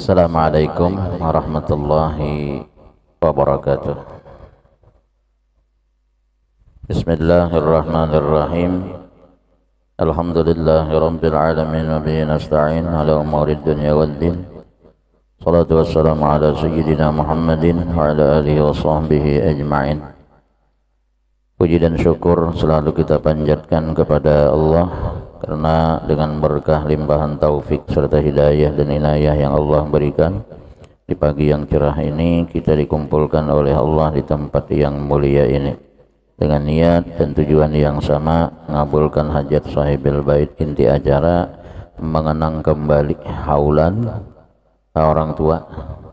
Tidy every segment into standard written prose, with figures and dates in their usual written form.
Assalamualaikum warahmatullahi wabarakatuh. Bismillahirrahmanirrahim. Alhamdulillahi rabbil alamin wa bihi nasta'in ala umurid dunya waddin. Salatu wassalamu ala sayyidina Muhammadin wa ala alihi wa sahbihi ajma'in. Puji dan syukur selalu kita panjatkan kepada Allah, karena dengan berkah limpahan taufik serta hidayah dan inayah yang Allah berikan, di pagi yang cerah ini kita dikumpulkan oleh Allah di tempat yang mulia ini dengan niat dan tujuan yang sama, mengabulkan hajat sahibil bait. Inti acara mengenang kembali haulan orang tua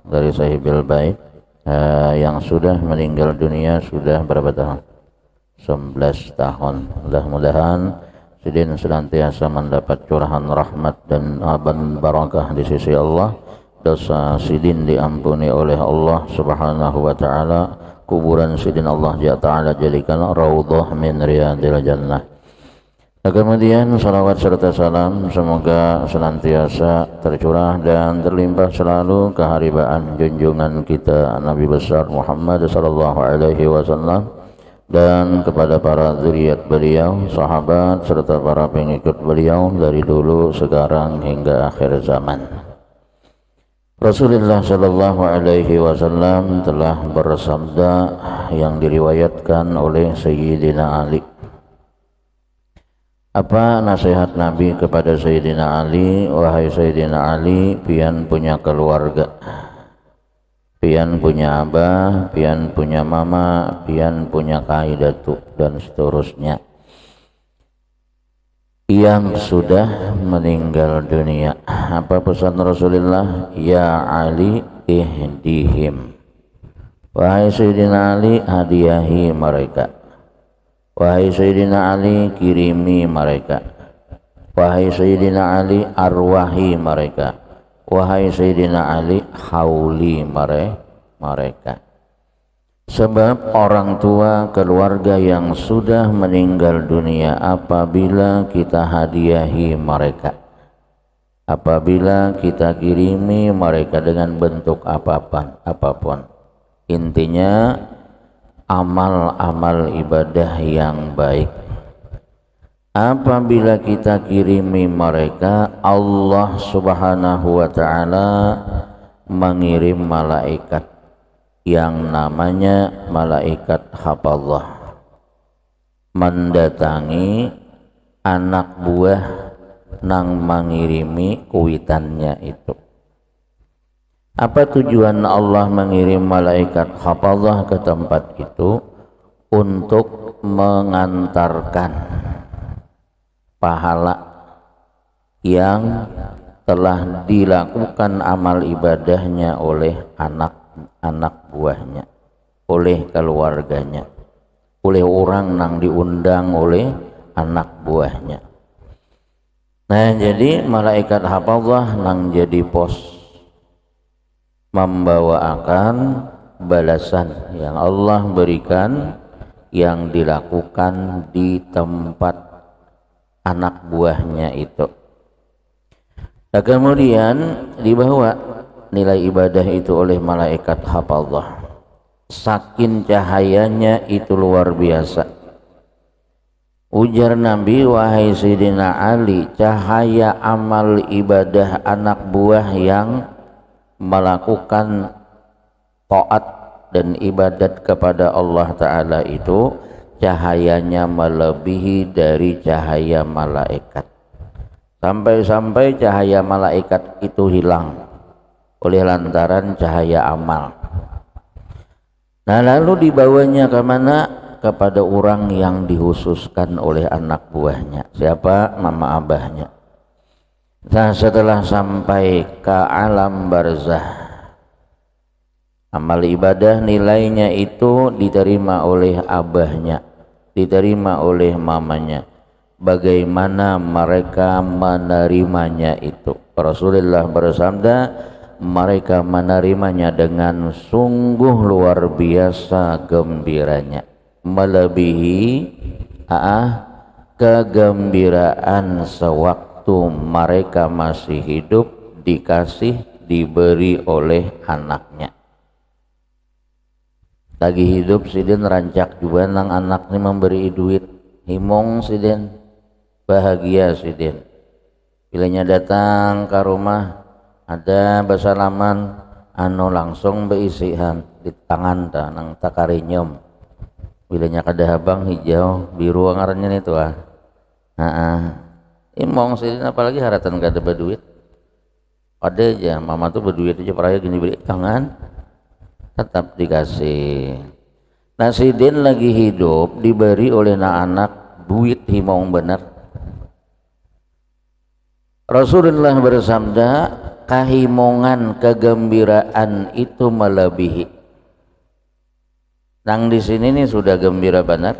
dari sahibil bait yang sudah meninggal dunia sudah berapa tahun? 11 tahun. Mudah-mudahan Sidin senantiasa mendapat curahan rahmat dan barakah di sisi Allah. Dosa Sidin diampuni oleh Allah subhanahu wa ta'ala. Kuburan Sidin Allah ta'ala jadikan raudhah min riyadil jannah. Nah, kemudian salawat serta salam semoga senantiasa tercurah dan terlimpah selalu keharibaan junjungan kita Nabi besar Muhammad sallallahu alaihi wasallam, dan kepada para zuriat beliau, sahabat serta para pengikut beliau dari dulu, sekarang hingga akhir zaman. Rasulullah sallallahu alaihi wasallam telah bersabda yang diriwayatkan oleh Sayyidina Ali. Apa nasihat Nabi kepada Sayyidina Ali? Wahai Sayyidina Ali, pian punya keluarga, pian punya abah, pian punya mama, pian punya kaidatu, dan seterusnya yang sudah meninggal dunia. Apa pesan Rasulullah? Ya Ali, ihdihim. Wahai Sayyidina Ali, hadiahi mereka. Wahai Sayyidina Ali, kirimi mereka. Wahai Sayyidina Ali, arwahi mereka. Wahai Sayyidina Ali, hauli mereka. Sebab orang tua keluarga yang sudah meninggal dunia, apabila kita hadiahi mereka, apabila kita kirimi mereka dengan bentuk apapun, intinya amal-amal ibadah yang baik, apabila kita kirimi mereka, Allah subhanahu wa ta'ala mengirim malaikat yang namanya malaikat hafazah, mendatangi anak buah nang mengirimi kuitannya itu. Apa tujuan Allah mengirim malaikat hafazah ke tempat itu? Untuk mengantarkan pahala yang telah dilakukan amal ibadahnya oleh anak buahnya, oleh keluarganya, oleh orang yang diundang oleh anak buahnya. Nah, jadi malaikat hafazah nang jadi pos membawa akan balasan yang Allah berikan yang dilakukan di tempat anak buahnya itu. Nah, kemudian dibawa nilai ibadah itu oleh malaikat hafazah. Saking cahayanya itu luar biasa. Ujar Nabi, wahai Sayyidina Ali, cahaya amal ibadah anak buah yang melakukan taat dan ibadat kepada Allah Ta'ala itu cahayanya melebihi dari cahaya malaikat, sampai-sampai cahaya malaikat itu hilang oleh lantaran cahaya amal. Nah, lalu dibawanya kemana? Kepada orang yang dihususkan oleh anak buahnya. Siapa? Mama abahnya. Nah, setelah sampai ke alam barzah, amal ibadah nilainya itu diterima oleh abahnya, diterima oleh mamanya. Bagaimana mereka menerimanya itu? Rasulullah bersabda, mereka menerimanya dengan sungguh luar biasa gembiranya, melebihi kegembiraan sewaktu mereka masih hidup dikasih diberi oleh anaknya. Lagi hidup sidin rancak juga nang anak ini memberi duit, himong sidin, bahagia sidin. Bilanya datang ke rumah ada basalaman anu langsung beisihan di tangan ta nang takarinyom. Bilanya kada habang hijau biru ngarannya itu imong sidin, apalagi haratan gak ada berduit. Ada aja mama tuh berduit aja peraya gini beri tangan tetap dikasih. Nah sidin lagi hidup diberi oleh anak duit himong bener. Rasulullah bersabda, kahimongan kegembiraan itu melebihi. Nang di sini nih sudah gembira benar.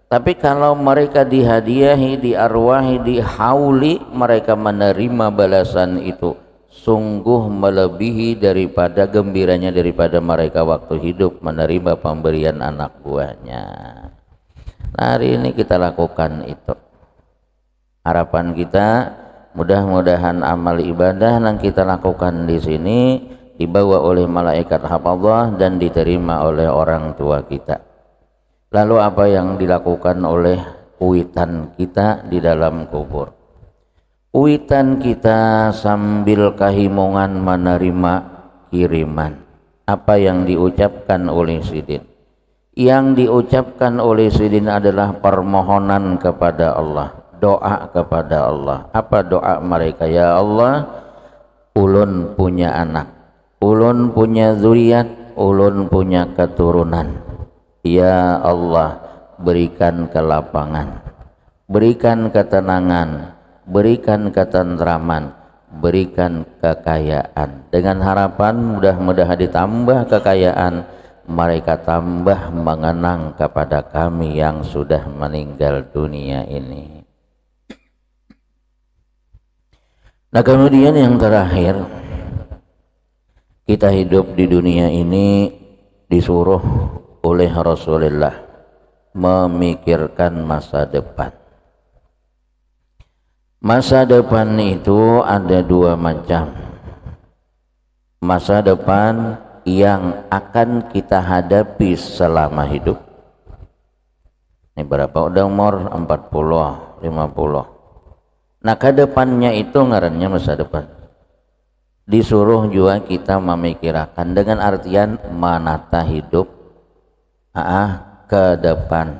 Tapi kalau mereka dihadiahi, diarwahi, dihauli, mereka menerima balasan itu sungguh melebihi daripada gembiranya daripada mereka waktu hidup menerima pemberian anak buahnya. Nah, hari ini kita lakukan itu. Harapan kita mudah-mudahan amal ibadah yang kita lakukan di sini dibawa oleh malaikat hafadzah dan diterima oleh orang tua kita. Lalu apa yang dilakukan oleh kuitan kita di dalam kubur? Kuitan kita sambil kahimongan menerima kiriman. Apa yang diucapkan oleh sidin? Yang diucapkan oleh sidin adalah permohonan kepada Allah, doa kepada Allah. Apa doa mereka? Ya Allah, ulun punya anak, ulun punya zuriat, ulun punya keturunan. Ya Allah, berikan kelapangan, berikan ketenangan, berikan ketentraman, berikan kekayaan. Dengan harapan mudah-mudahan ditambah kekayaan, mereka tambah mengenang kepada kami yang sudah meninggal dunia ini. Nah kemudian yang terakhir, kita hidup di dunia ini disuruh oleh Rasulullah memikirkan masa depan. Masa depan itu ada dua macam. Masa depan yang akan kita hadapi selama hidup. Ini berapa udah umur? 40, 50. Nah ke depannya itu ngarannya masa depan. Disuruh juga kita memikirkan dengan artian menata hidup ke depan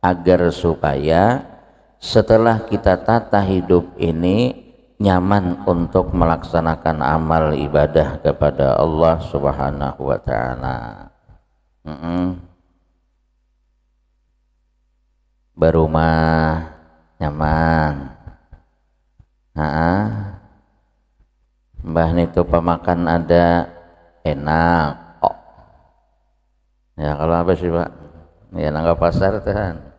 agar supaya setelah kita tata hidup ini nyaman untuk melaksanakan amal ibadah kepada Allah Subhanahu wa ta'ala. Berumah nyaman, mbah itu pemakan ada enak. Ya kalau apa sih Pak? Ya nangga pasar tuhan.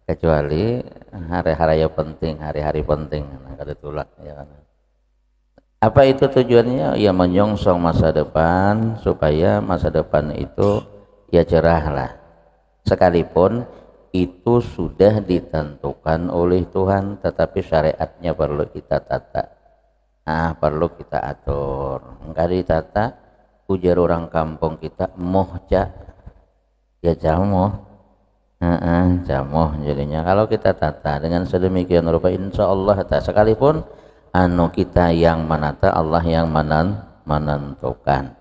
Kecuali hari-hari penting, hari-hari penting, kada tulak ya kan. Apa itu tujuannya? Ya menyongsong masa depan supaya masa depan itu ya cerah lah. Sekalipun itu sudah ditentukan oleh Tuhan, tetapi syariatnya perlu kita tata. Perlu kita atur. Enggak ditata, ujar orang kampung kita mohja. Ya jamoh, jamoh jadinya. Kalau kita tata dengan sedemikian rupa, insya Allah sekalipun anu kita yang menata, Allah yang menentukan.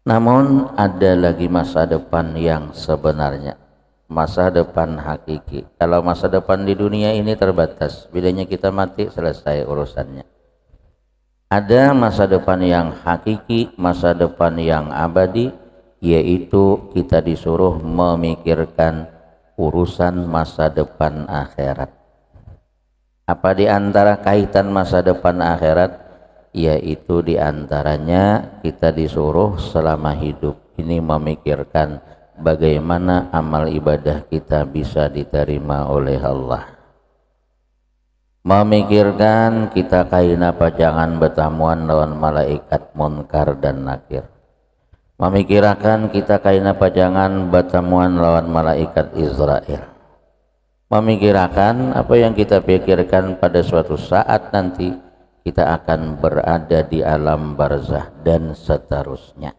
Namun ada lagi masa depan yang sebenarnya, masa depan hakiki. Kalau masa depan di dunia ini terbatas, bilanya kita mati selesai urusannya. Ada masa depan yang hakiki, masa depan yang abadi, yaitu kita disuruh memikirkan urusan masa depan akhirat. Apa di antara kaitan masa depan akhirat? Yaitu di antaranya kita disuruh selama hidup ini memikirkan bagaimana amal ibadah kita bisa diterima oleh Allah. Memikirkan kita kaina pajangan betamuan lawan malaikat munkar dan nakir. Memikirkan kita kaina pajangan betamuan lawan malaikat Israel. Memikirkan apa yang kita pikirkan pada suatu saat nanti kita akan berada di alam barzah dan seterusnya.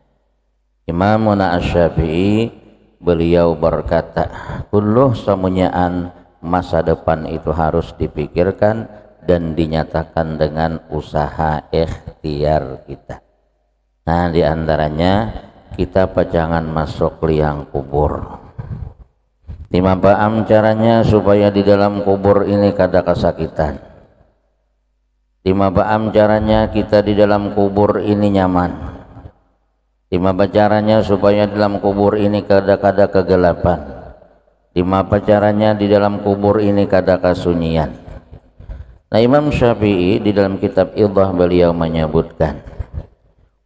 Imamuna Asy-Syafi'i beliau berkata, kullu samunyaan masa depan itu harus dipikirkan dan dinyatakan dengan usaha ikhtiar kita. Nah, diantaranya kita jangan masuk liang kubur. Dimapaam caranya supaya di dalam kubur ini kada kesakitan. Dimapaam caranya kita di dalam kubur ini nyaman. Dimapa caranya supaya di dalam kubur ini kada kegelapan. Dimapa caranya di dalam kubur ini kada kesunyian. Nah, Imam Syafi'i di dalam kitab Idhah beliau menyebutkan,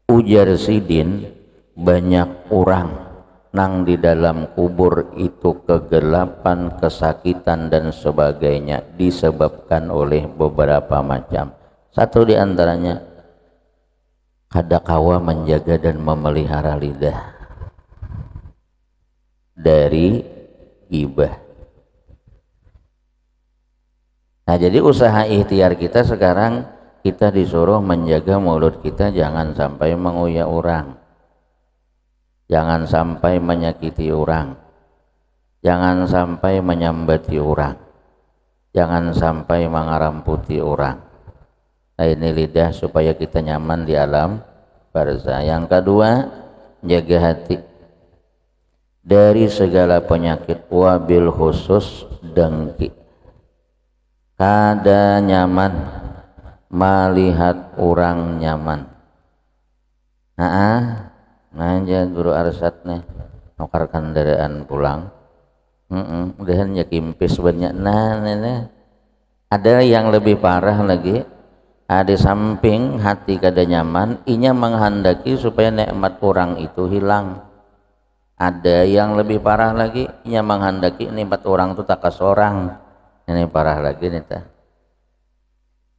ujar sidin banyak orang nang di dalam kubur itu kegelapan, kesakitan dan sebagainya disebabkan oleh beberapa macam. Satu di antaranya kada kawa menjaga dan memelihara lidah dari ghibah. Nah, jadi usaha ikhtiar kita sekarang, kita disuruh menjaga mulut kita jangan sampai menguyak orang, jangan sampai menyakiti orang, jangan sampai menyambati orang, jangan sampai mengaramputi orang. Nah, ini lidah supaya kita nyaman di alam barzah. Yang kedua, jaga hati dari segala penyakit, wabil khusus dengki. Kada nyaman melihat orang nyaman. Nanja guru arsat nih nukar kendaraan pulang, udahan ya kimpis banyak. Nah, ada yang lebih parah lagi, ada samping hati kada nyaman, inya menghendaki supaya nikmat orang itu hilang. Ada yang lebih parah lagi, inya menghendaki nikmat orang itu tak kesorang. Ini parah lagi nih ta.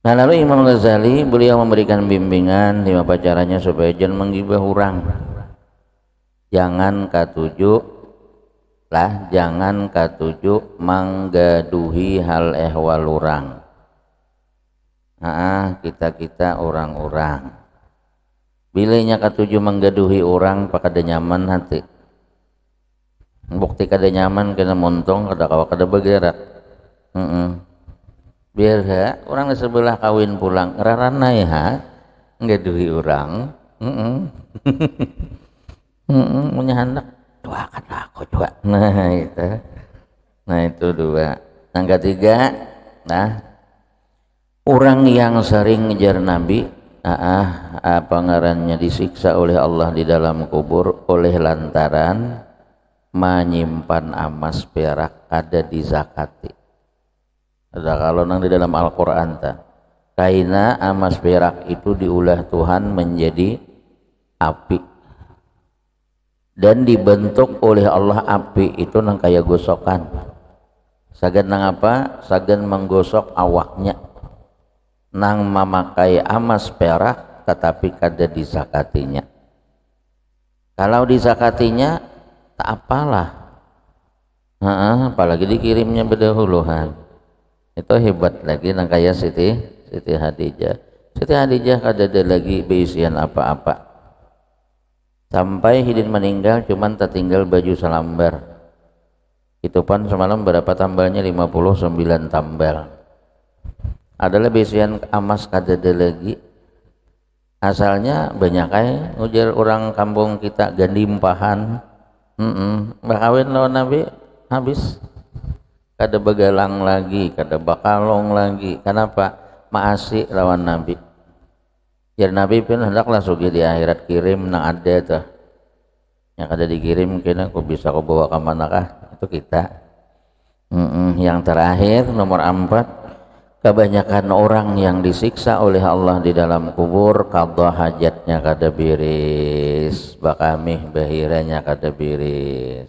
Nah, lalu Imam Ghazali beliau memberikan bimbingan lima caranya supaya jangan menggibah orang. Jangan katuju manggaduhi hal ehwal orang. Kita orang-orang. Bilanya katuju manggaduhi orang pakada nyaman hati. Bukti kada nyaman kena montong kada kawa kada bergerak. Biar orang di sebelah kawin pulang rarana ya nggaduhi orang. Punya anak doakan aku juga. Nah itu dua. Yang ketiga, orang yang sering ngejar Nabi, apa ngarannya disiksa oleh Allah di dalam kubur oleh lantaran menyimpan emas perak ada di zakati. Ada kalau nang di dalam Al-Quran kaina emas perak itu diulah Tuhan menjadi api dan dibentuk oleh Allah. Api itu nang kaya gosokan, sagan nang apa? Sagan menggosok awaknya, nang memakai emas perak tetapi kada disakatinya. Kalau disakatinya tak apalah, apalagi dikirimnya berdahuluan, itu hebat lagi nang kaya Siti Hadijah. Siti Hadijah kada ada lagi beisian apa-apa. Sampai Hidin meninggal cuman tertinggal baju selambar. Itu pun semalam berapa tambalnya? 59 tambal. Adalah beisian emas kada ada lagi. Asalnya banyak ujar orang kampung kita gandimpahan. Bakawin lawan Nabi habis. Kada begalang lagi, kada bakalong lagi. Kenapa? Maasi lawan Nabi. Jadi Nabi pun hendaklah sugi di akhirat kirim nang ada tuh. Yang kada dikirim kena aku bisa kau bawa ke manakah? Itu kita. Yang terakhir nomor 4, kebanyakan orang yang disiksa oleh Allah di dalam kubur qadha hajatnya kada biris, bakamih bahiranya kada biris.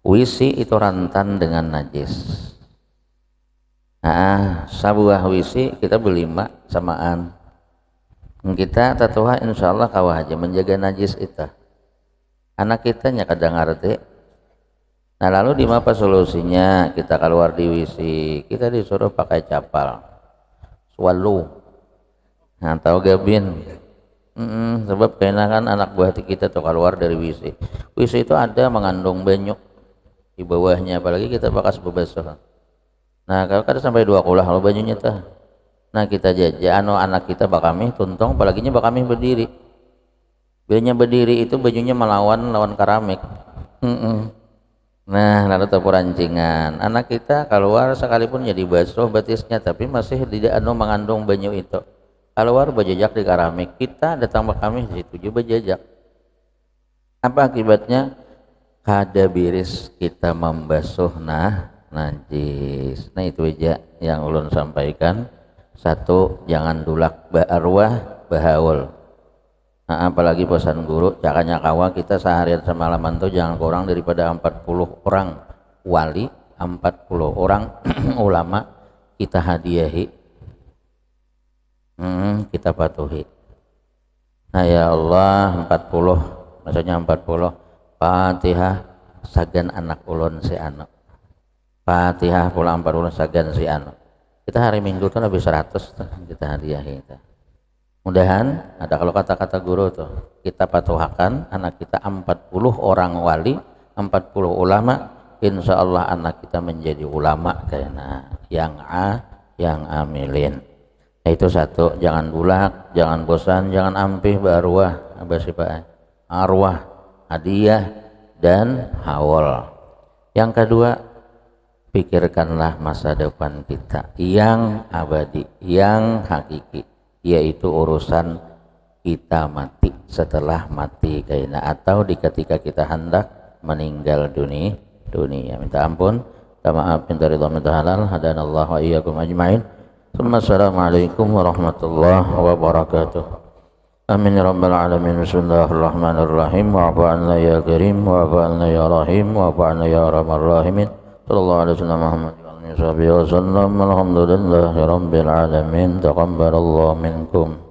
Wisi itu rantan dengan najis. Sebuah wisi kita berlima samaan. Kita tatuha insyaallah kawah aja menjaga najis itu. Anak kita nya kadang ngerti. Nah, lalu di apa solusinya? Kita keluar di wisi, kita disuruh pakai capal. swallow. Nah, tahu gak bin? Sebab karena kan anak buah kita tuh keluar dari WC. WC itu ada mengandung banyak di bawahnya, apalagi kita bekas bebasuh. Nah, kalau kada sampai 2 kulah kalau bajunya tuh. Nah, kita jajan anak kita bakami tuntung, apalagi bakami berdiri. Bilanya berdiri itu bajunya lawan keramik. Nah, lalu terperancingan anak kita keluar sekalipun jadi basuh batisnya, tapi masih tidak mengandung banyu itu. Keluar bajajak di keramik, kita datang ke kami di situ juga bajajak. Apa akibatnya? Kada biris kita membasuh najis. Nah, itu aja yang ulun sampaikan. 1, jangan dulak arwah bahaul. Nah, apalagi pesan guru, caranya kawa kita seharian semalaman tuh jangan kurang daripada 40 orang wali, 40 orang ulama kita hadiahi, kita patuhi. Nah ya Allah, 40, maksudnya 40 Fatihah sagan anak ulun si anu, Fatihah pula 40 sagan si anu. Kita hari Minggu tuh lebih 100 tuh kita hadiahi itu. Mudahan ada kalau kata-kata guru tuh kita patuhakan anak kita 40 orang wali, 40 ulama, insya Allah anak kita menjadi ulama karena yang amilin. Nah, itu 1, jangan bulak, jangan bosan, jangan ampih berarwah, arwah, hadiah dan haul. Yang kedua, pikirkanlah masa depan kita yang abadi, yang hakiki, yaitu urusan kita mati setelah mati kaina atau di ketika kita hendak meninggal dunia. Minta ampun, minta maaf, minta ridha, minta halal. Hadanallahu wa iyyakum ajmain. Assalamualaikum warahmatullahi wabarakatuh. Amin ya rabbal alamin. Bismillahirrahmanirrahim. Wa'fu 'anna ya karim, wa'fu 'anna ya rahim, wa'fu 'anna ya arhamar rahimin. Sallallahu alaihi wasallam Muhammad wa sallam. Alhamdulillahi rabbil alamin. Taqabbalallahu minkum.